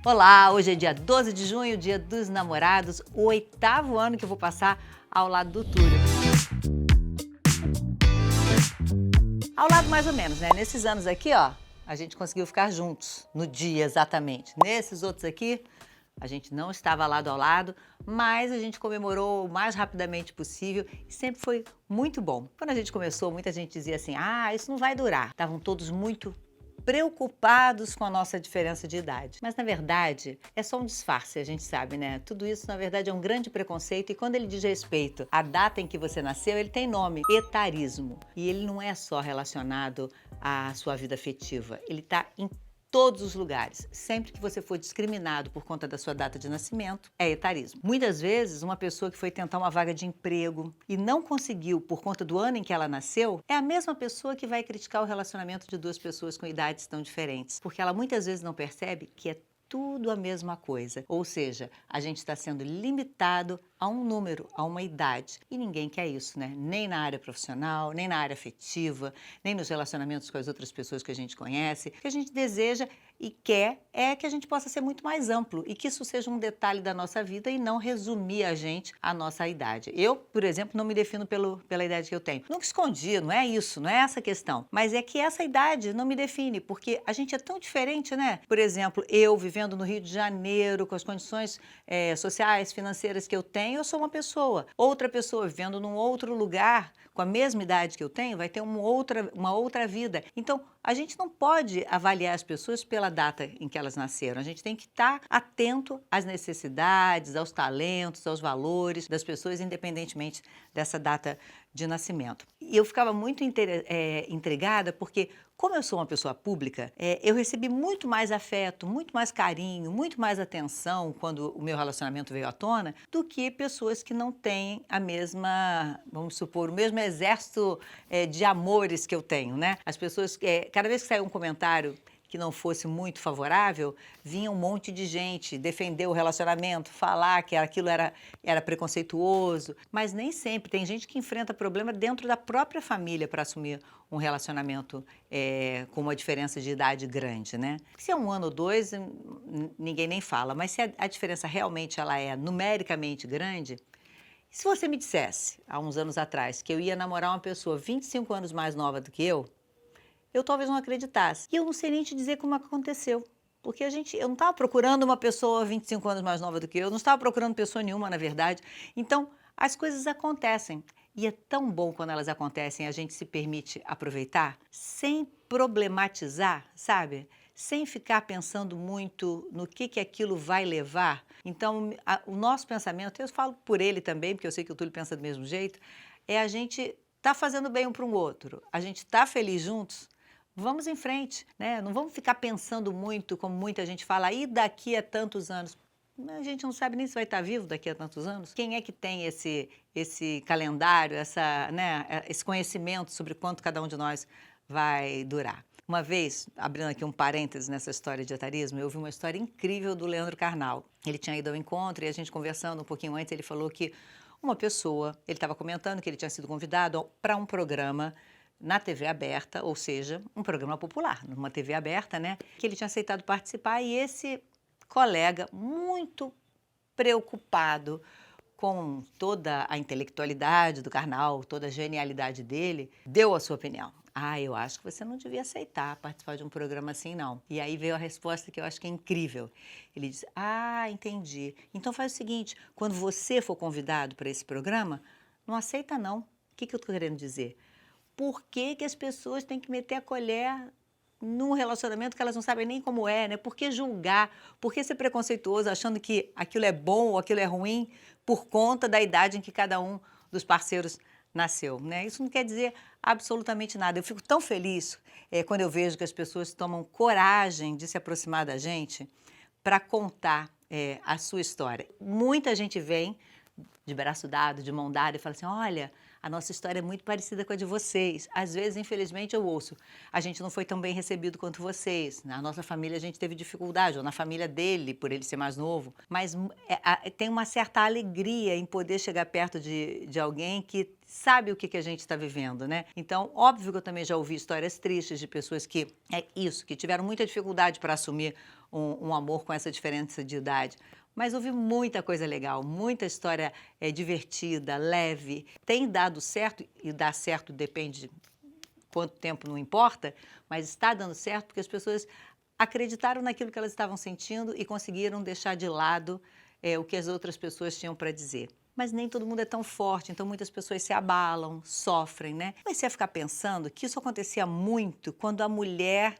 Olá, hoje é dia 12 de junho, dia dos namorados, o 8º ano que eu vou passar ao lado do Túlio. Ao lado mais ou menos, né? Nesses anos aqui, ó, a gente conseguiu ficar juntos, no dia exatamente. Nesses outros aqui, a gente não estava lado a lado, mas a gente comemorou o mais rapidamente possível e sempre foi muito bom. Quando a gente começou, muita gente dizia assim, isso não vai durar. Estavam todos muito preocupados com a nossa diferença de idade. Mas, na verdade, é só um disfarce, a gente sabe, né? Tudo isso, na verdade, é um grande preconceito e quando ele diz respeito à data em que você nasceu, ele tem nome, etarismo. E ele não é só relacionado à sua vida afetiva, ele está em todos os lugares. Sempre que você for discriminado por conta da sua data de nascimento, é etarismo. Muitas vezes, uma pessoa que foi tentar uma vaga de emprego e não conseguiu por conta do ano em que ela nasceu, é a mesma pessoa que vai criticar o relacionamento de duas pessoas com idades tão diferentes, porque ela muitas vezes não percebe que é tudo a mesma coisa. Ou seja, a gente está sendo limitado a um número, a uma idade. E ninguém quer isso, né? Nem na área profissional, nem na área afetiva, nem nos relacionamentos com as outras pessoas que a gente conhece. O que a gente deseja e quer é que a gente possa ser muito mais amplo e que isso seja um detalhe da nossa vida e não resumir a gente à nossa idade. Eu, por exemplo, não me defino pela idade que eu tenho. Nunca escondi, não é isso, não é essa a questão. Mas é que essa idade não me define, porque a gente é tão diferente, né? Por exemplo, eu vivendo no Rio de Janeiro, com as condições sociais, financeiras que eu tenho, eu sou uma pessoa. Outra pessoa vivendo num outro lugar, com a mesma idade que eu tenho, vai ter uma outra vida. Então, a gente não pode avaliar as pessoas pela data em que elas nasceram. A gente tem que estar atento às necessidades, aos talentos, aos valores das pessoas, independentemente dessa data de nascimento. E eu ficava muito intrigada porque, como eu sou uma pessoa pública, eu recebi muito mais afeto, muito mais carinho, muito mais atenção quando o meu relacionamento veio à tona do que pessoas que não têm a mesma, vamos supor, o mesmo exército de amores que eu tenho, né? As pessoas, cada vez que saiu um comentário que não fosse muito favorável, vinha um monte de gente defender o relacionamento, falar que aquilo era preconceituoso, mas nem sempre. Tem gente que enfrenta problema dentro da própria família para assumir um relacionamento com uma diferença de idade grande, né? Se é 1 ano ou 2, ninguém nem fala, mas se a diferença realmente ela é numericamente grande, se você me dissesse, há uns anos atrás, que eu ia namorar uma pessoa 25 anos mais nova do que eu talvez não acreditasse. E eu não sei nem te dizer como aconteceu. Porque eu não estava procurando uma pessoa 25 anos mais nova do que eu, não estava procurando pessoa nenhuma, na verdade. Então, as coisas acontecem. E é tão bom quando elas acontecem, a gente se permite aproveitar, sem problematizar, sabe? Sem ficar pensando muito no que aquilo vai levar. Então, o nosso pensamento, eu falo por ele também, porque eu sei que o Túlio pensa do mesmo jeito, é a gente tá fazendo bem um para o outro, a gente tá feliz juntos, vamos em frente, né? Não vamos ficar pensando muito, como muita gente fala, e daqui a tantos anos. A gente não sabe nem se vai estar vivo daqui a tantos anos. Quem é que tem esse calendário, esse conhecimento sobre quanto cada um de nós vai durar? Uma vez, abrindo aqui um parêntese nessa história de etarismo, eu vi uma história incrível do Leandro Carnal. Ele tinha ido ao encontro e a gente conversando um pouquinho antes, ele falou que uma pessoa, ele estava comentando que ele tinha sido convidado para um programa na TV aberta, ou seja, um programa popular, numa TV aberta, né? Que ele tinha aceitado participar e esse colega, muito preocupado com toda a intelectualidade do Karnal, toda a genialidade dele, deu a sua opinião. Eu acho que você não devia aceitar participar de um programa assim, não. E aí veio a resposta que eu acho que é incrível. Ele disse, entendi. Então faz o seguinte, quando você for convidado para esse programa, não aceita não. O que eu estou querendo dizer? Por que as pessoas têm que meter a colher num relacionamento que elas não sabem nem como é, né? Por que julgar? Por que ser preconceituoso achando que aquilo é bom ou aquilo é ruim por conta da idade em que cada um dos parceiros nasceu, né? Isso não quer dizer absolutamente nada. Eu fico tão feliz quando eu vejo que as pessoas tomam coragem de se aproximar da gente para contar a sua história. Muita gente vem de braço dado, de mão dada e fala assim, olha, a nossa história é muito parecida com a de vocês. Às vezes, infelizmente, eu ouço, a gente não foi tão bem recebido quanto vocês. Na nossa família, a gente teve dificuldade, ou na família dele, por ele ser mais novo. Mas tem uma certa alegria em poder chegar perto de alguém que sabe o que a gente está vivendo, né? Então, óbvio que eu também já ouvi histórias tristes de pessoas que tiveram muita dificuldade para assumir um amor com essa diferença de idade. Mas houve muita coisa legal, muita história divertida, leve. Tem dado certo, e dar certo depende de quanto tempo, não importa, mas está dando certo porque as pessoas acreditaram naquilo que elas estavam sentindo e conseguiram deixar de lado o que as outras pessoas tinham para dizer. Mas nem todo mundo é tão forte, então muitas pessoas se abalam, sofrem, né? Comecei a ficar pensando que isso acontecia muito quando a mulher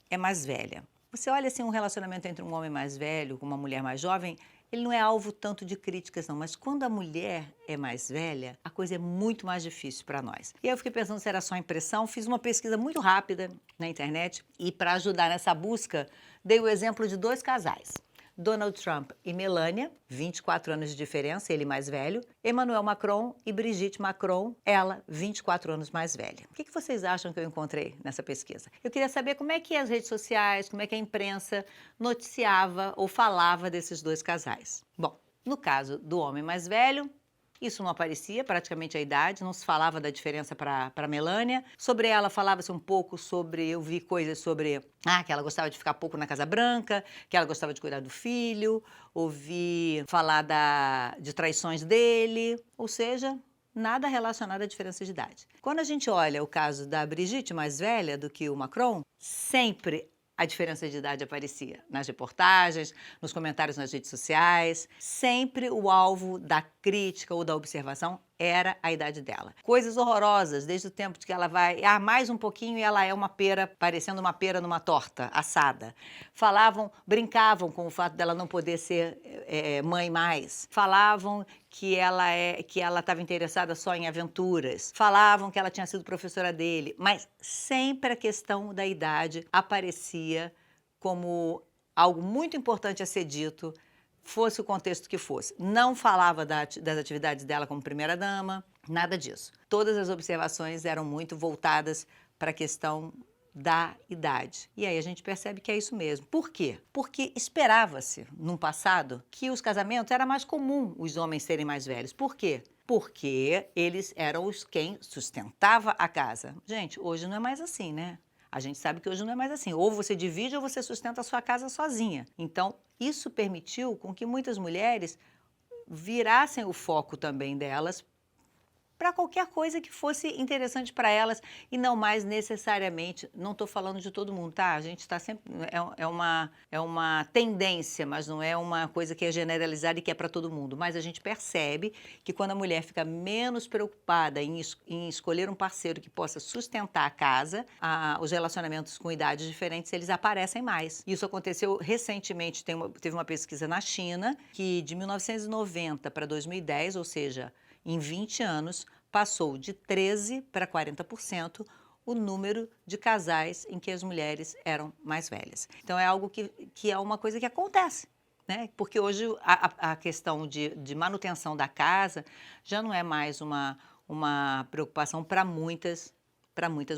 é mais velha. Você olha assim um relacionamento entre um homem mais velho com uma mulher mais jovem, ele não é alvo tanto de críticas não, mas quando a mulher é mais velha, a coisa é muito mais difícil para nós. E aí eu fiquei pensando se era só impressão, fiz uma pesquisa muito rápida na internet e para ajudar nessa busca, dei o exemplo de 2 casais. Donald Trump e Melania, 24 anos de diferença, ele mais velho. Emmanuel Macron e Brigitte Macron, ela, 24 anos mais velha. O que vocês acham que eu encontrei nessa pesquisa? Eu queria saber como é que as redes sociais, como é que a imprensa noticiava ou falava desses 2 casais. Bom, no caso do homem mais velho, isso não aparecia, praticamente a idade, não se falava da diferença para Melania. Sobre ela falava-se um pouco sobre, eu vi coisas sobre, que ela gostava de ficar pouco na Casa Branca, que ela gostava de cuidar do filho, ouvi falar de traições dele, ou seja, nada relacionado à diferença de idade. Quando a gente olha o caso da Brigitte, mais velha do que o Macron, sempre a diferença de idade aparecia nas reportagens, nos comentários nas redes sociais. Sempre o alvo da crítica ou da observação era a idade dela. Coisas horrorosas, desde o tempo de que ela vai, mais um pouquinho e ela é uma pera, parecendo uma pera numa torta assada. Falavam, brincavam com o fato dela não poder ser mãe mais. Falavam que ela estava interessada só em aventuras. Falavam que ela tinha sido professora dele, mas sempre a questão da idade aparecia como algo muito importante a ser dito, fosse o contexto que fosse. Não falava das atividades dela como primeira-dama, nada disso. Todas as observações eram muito voltadas para a questão da idade. E aí a gente percebe que é isso mesmo. Por quê? Porque esperava-se, no passado, que os casamentos era mais comum os homens serem mais velhos. Por quê? Porque eles eram quem sustentava a casa. Gente, hoje não é mais assim, né? A gente sabe que hoje não é mais assim. Ou você divide ou você sustenta a sua casa sozinha. Então, isso permitiu com que muitas mulheres virassem o foco também delas para qualquer coisa que fosse interessante para elas e não mais necessariamente, não estou falando de todo mundo, tá? A gente está sempre, é uma tendência, mas não é uma coisa que é generalizada e que é para todo mundo. Mas a gente percebe que quando a mulher fica menos preocupada em escolher um parceiro que possa sustentar a casa, os relacionamentos com idades diferentes, eles aparecem mais. Isso aconteceu recentemente, teve uma pesquisa na China, que de 1990 para 2010, ou seja, em 20 anos, passou de 13% para 40% o número de casais em que as mulheres eram mais velhas. Então, é algo que é uma coisa que acontece, né? Porque hoje a questão de manutenção da casa já não é mais uma preocupação para muitas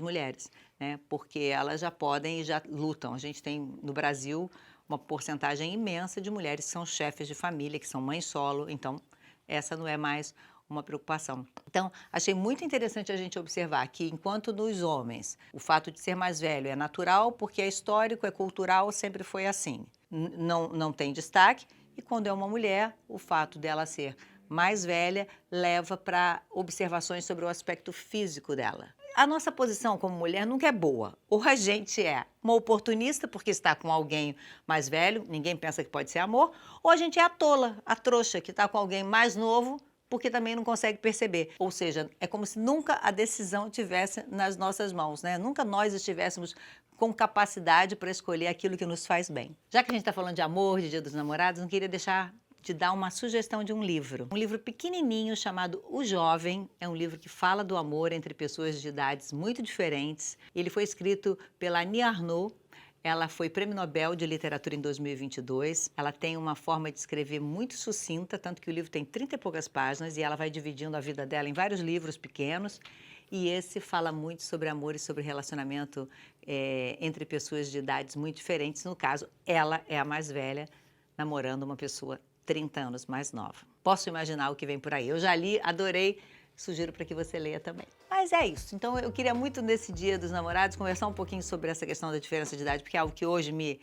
mulheres, né? Porque elas já podem e já lutam. A gente tem no Brasil uma porcentagem imensa de mulheres que são chefes de família, que são mães solo, então essa não é mais uma preocupação. Então, achei muito interessante a gente observar que, enquanto nos homens o fato de ser mais velho é natural, porque é histórico, é cultural, sempre foi assim, não tem destaque, e quando é uma mulher, o fato dela ser mais velha leva para observações sobre o aspecto físico dela. A nossa posição como mulher nunca é boa. Ou a gente é uma oportunista porque está com alguém mais velho, ninguém pensa que pode ser amor, ou a gente é a tola, a trouxa, que está com alguém mais novo, porque também não consegue perceber. Ou seja, é como se nunca a decisão tivesse nas nossas mãos, né? Nunca nós estivéssemos com capacidade para escolher aquilo que nos faz bem. Já que a gente está falando de amor, de Dia dos Namorados, não queria deixar de dar uma sugestão de um livro. Um livro pequenininho chamado O Jovem. É um livro que fala do amor entre pessoas de idades muito diferentes. Ele foi escrito pela Annie Ernaux. Ela foi Prêmio Nobel de Literatura em 2022. Ela tem uma forma de escrever muito sucinta, tanto que o livro tem 30 e poucas páginas e ela vai dividindo a vida dela em vários livros pequenos. E esse fala muito sobre amor e sobre relacionamento entre pessoas de idades muito diferentes. No caso, ela é a mais velha, namorando uma pessoa 30 anos mais nova. Posso imaginar o que vem por aí. Eu já li, adorei, sugiro para que você leia também. Mas é isso. Então eu queria muito nesse Dia dos Namorados conversar um pouquinho sobre essa questão da diferença de idade, porque é algo que hoje me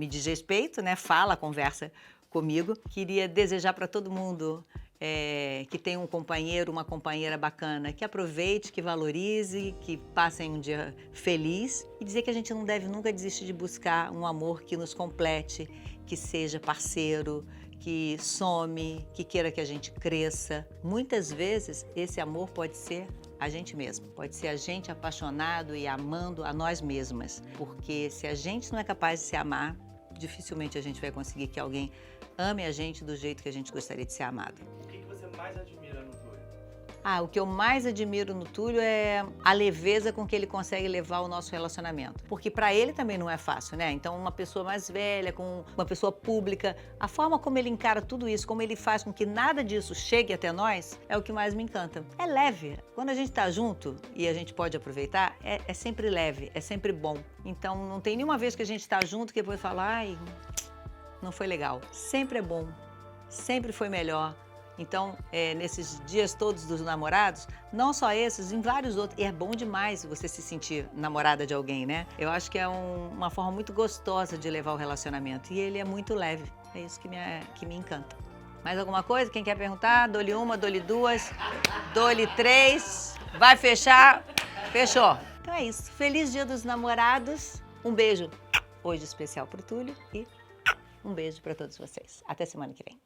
diz respeito, né? Conversa comigo. Queria desejar para todo mundo que tem um companheiro, uma companheira bacana, que aproveite, que valorize, que passem um dia feliz e dizer que a gente não deve nunca desistir de buscar um amor que nos complete, que seja parceiro, que some, que queira que a gente cresça. Muitas vezes esse amor pode ser a gente mesmo, pode ser a gente apaixonado e amando a nós mesmas, porque se a gente não é capaz de se amar, dificilmente a gente vai conseguir que alguém ame a gente do jeito que a gente gostaria de ser amado. O que você mais admira no Túlio? O que eu mais admiro no Túlio é a leveza com que ele consegue levar o nosso relacionamento. Porque para ele também não é fácil, né? Então, uma pessoa mais velha, com uma pessoa pública, a forma como ele encara tudo isso, como ele faz com que nada disso chegue até nós, é o que mais me encanta. É leve. Quando a gente tá junto e a gente pode aproveitar, é sempre leve, é sempre bom. Então, não tem nenhuma vez que a gente tá junto que depois fala, ai, não foi legal. Sempre é bom, sempre foi melhor. Então, nesses dias todos dos namorados, não só esses, em vários outros, e é bom demais você se sentir namorada de alguém, né? Eu acho que é uma forma muito gostosa de levar o relacionamento, e ele é muito leve, é isso que me encanta. Mais alguma coisa? Quem quer perguntar? Dou-lhe uma, dou-lhe duas, dou-lhe três, vai fechar? Fechou. Então é isso, feliz Dia dos Namorados, um beijo hoje especial pro Túlio e um beijo para todos vocês. Até semana que vem.